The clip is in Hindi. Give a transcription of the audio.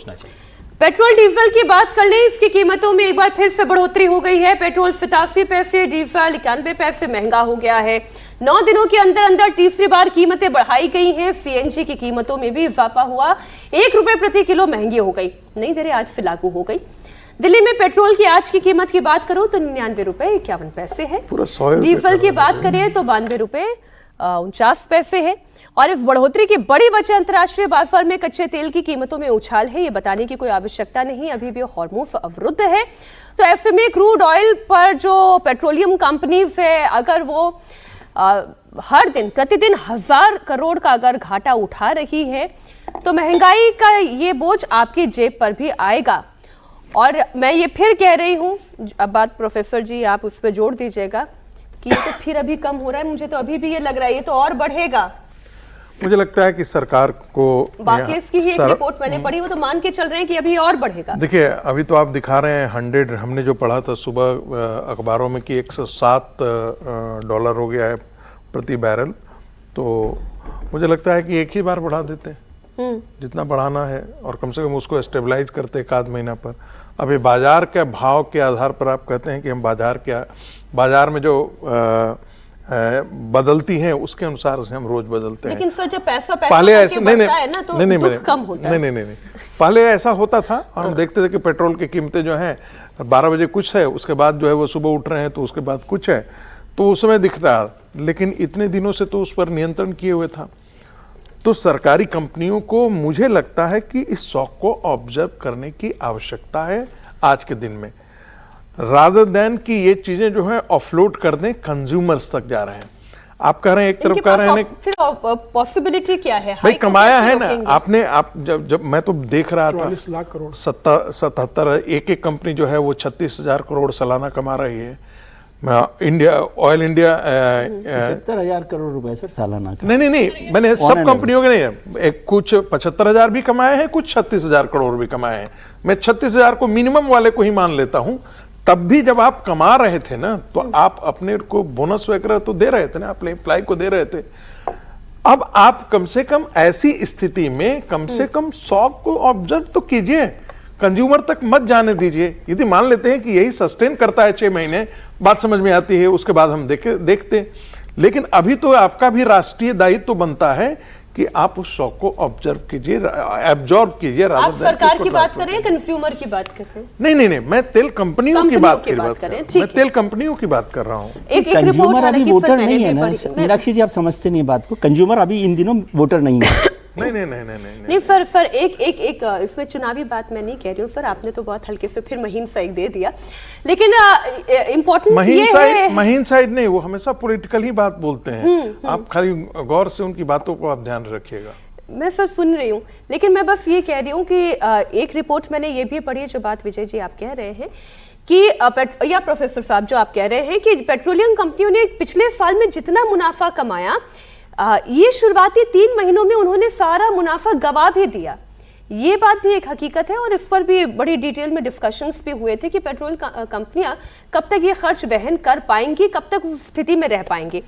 सोचना चाहिए। पेट्रोल डीजल की बात कर लें, इसकी कीमतों में एक बार फिर से बढ़ोतरी हो गई है। पेट्रोल 87 पैसे, डीजल 91 पैसे महंगा हो गया है। 9 दिनों के अंदर अंदर तीसरी बार कीमतें बढ़ाई गई हैं। सीएनजी की कीमतों में भी इजाफा हुआ, 1 रुपए प्रति किलो महंगी हो गई। नई दरें आज से लागू हो गई। दिल्ली में पेट्रोल की आज की कीमत की बात करूं तो 99 रुपए 51 पैसे है। डीजल की बात करें तो 92 रुपए 49 पैसे है। और इस बढ़ोतरी की बड़ी वजह अंतर्राष्ट्रीय बाजार में कच्चे तेल की कीमतों में उछाल है। ये बताने की कोई आवश्यकता नहीं, अभी भी हॉर्मोज अवरुद्ध है। तो ऐसे में क्रूड ऑयल पर जो पेट्रोलियम कंपनीज है, अगर वो हर दिन प्रतिदिन 1000 करोड़ का अगर घाटा उठा रही है तो महंगाई का ये बोझ आपकी जेब पर भी आएगा। और मैं ये फिर कह रही हूँ, अब बात प्रोफेसर जी आप उस पर जोड़ दीजिएगा कि ये तो फिर अभी कम हो रहा है। मुझे तो अभी भी ये लग रहा है ये तो और बढ़ेगा। मुझे लगता है कि सरकार को बार्कलेज की ही एक रिपोर्ट मैंने पढ़ी, वो तो मान के चल रहे हैं कि अभी और बढ़ेगा। देखिए अभी तो आप दिखा रहे हैं 100, हमने जो पढ़ा था सुबह अखबारों में कि 107 डॉलर हो गया है प्रति बैरल। तो मुझे लगता है कि एक ही बार बढ़ा देते हैं जितना बढ़ाना है, और कम से कम उसको स्टेबलाइज करते एक आध महीना पर। अभी बाजार के भाव के आधार पर आप कहते हैं कि हम बाजार में जो बदलती हैं उसके अनुसार से हम रोज बदलते हैं। लेकिन सर जब पैसा पहले ऐसा बढ़ता है ना तो दुख कम होता है। नहीं, पहले ऐसा होता था और हम देखते थे कि पेट्रोल की कीमतें जो हैं 12 बजे कुछ है, उसके बाद जो है वो सुबह उठ रहे हैं तो उसके बाद कुछ है, तो उस समय दिख रहा। लेकिन इतने दिनों से तो उस पर नियंत्रण किए हुए था। तो सरकारी कंपनियों को मुझे लगता है कि इस शॉक को ऑब्जर्व करने की आवश्यकता है आज के दिन में, रादर देन कि ये चीजें जो है ऑफलोड कर दें कंज्यूमर्स तक जा रहे हैं। आप कह रहे हैं एक तरफ कह रहे हैं फिर पॉसिबिलिटी क्या है भाई, कमाया है ना आपने। आप जब मैं तो देख रहा था 40 लाख करोड़ 77 एक कंपनी जो है वो 36,000 करोड़ सालाना कमा रही है। ऑयल इंडिया 75,000 करोड़ रुपए सर सालाना का। नहीं, मैंने सब कंपनियों के नहीं, एक कुछ 75,000 भी कमाए हैं, कुछ 36,000 करोड़ भी कमाए हैं। मैं 36,000 को मिनिमम वाले को ही मान लेता हूं। तब भी जब आप कमा रहे थे ना तो आप अपने को बोनस वगैरह तो दे रहे थे ना, अपने एम्प्लॉय को दे रहे थे। अब आप कम से कम ऐसी स्थिति में कम से कम 100 को ऑब्जर्व तो कीजिए, कंज्यूमर तक मत जाने दीजिए। यदि मान लेते हैं कि यही सस्टेन करता है 6 महीने, बात समझ में आती है, उसके बाद हम देखते। लेकिन अभी तो आपका भी राष्ट्रीय दायित्व तो बनता है कि आप उस शॉक को ऑब्जर्व कीजिए, एब्जॉर्ब कीजिए। आप सरकार की बात करें, कंज्यूमर की बात करें? नहीं, मैं तेल कंपनियों की बात करें। मैं तेल कंपनियों की बात कर रहा हूँ। एक कंज्यूमर अभी वोटर नहीं है ना मीनाक्षी जी, आप समझते नहीं बात को। कंज्यूमर अभी इन दिनों वोटर नहीं है। नहीं सर एक इसमें चुनावी बात मैं नहीं कह रही हूँ सर, आपने तो बहुत हल्के से फिर महीन साइड दे दिया। लेकिन इम्पोर्टेंट ये है, महीन साइड नहीं, वो हमेशा पॉलिटिकल ही बात बोलते हैं। आप खाली गौर से उनकी बातों को आप ध्यान रखिएगा। मैं सर सुन रही हूँ, लेकिन मैं बस ये कह रही हूँ कि एक रिपोर्ट मैंने ये भी पढ़ी है, जो बात विजय जी आप कह रहे हैं कि या प्रोफेसर साहब जो आप कह रहे हैं कि पेट्रोलियम कंपनियों ने पिछले साल में जितना मुनाफा कमाया, ये शुरुआती 3 महीनों में उन्होंने सारा मुनाफा गवा भी दिया। ये बात भी एक हकीकत है और इस पर भी बड़ी डिटेल में डिस्कशंस भी हुए थे कि पेट्रोल कंपनियां कब तक ये खर्च वहन कर पाएंगी, कब तक उस स्थिति में रह पाएंगी।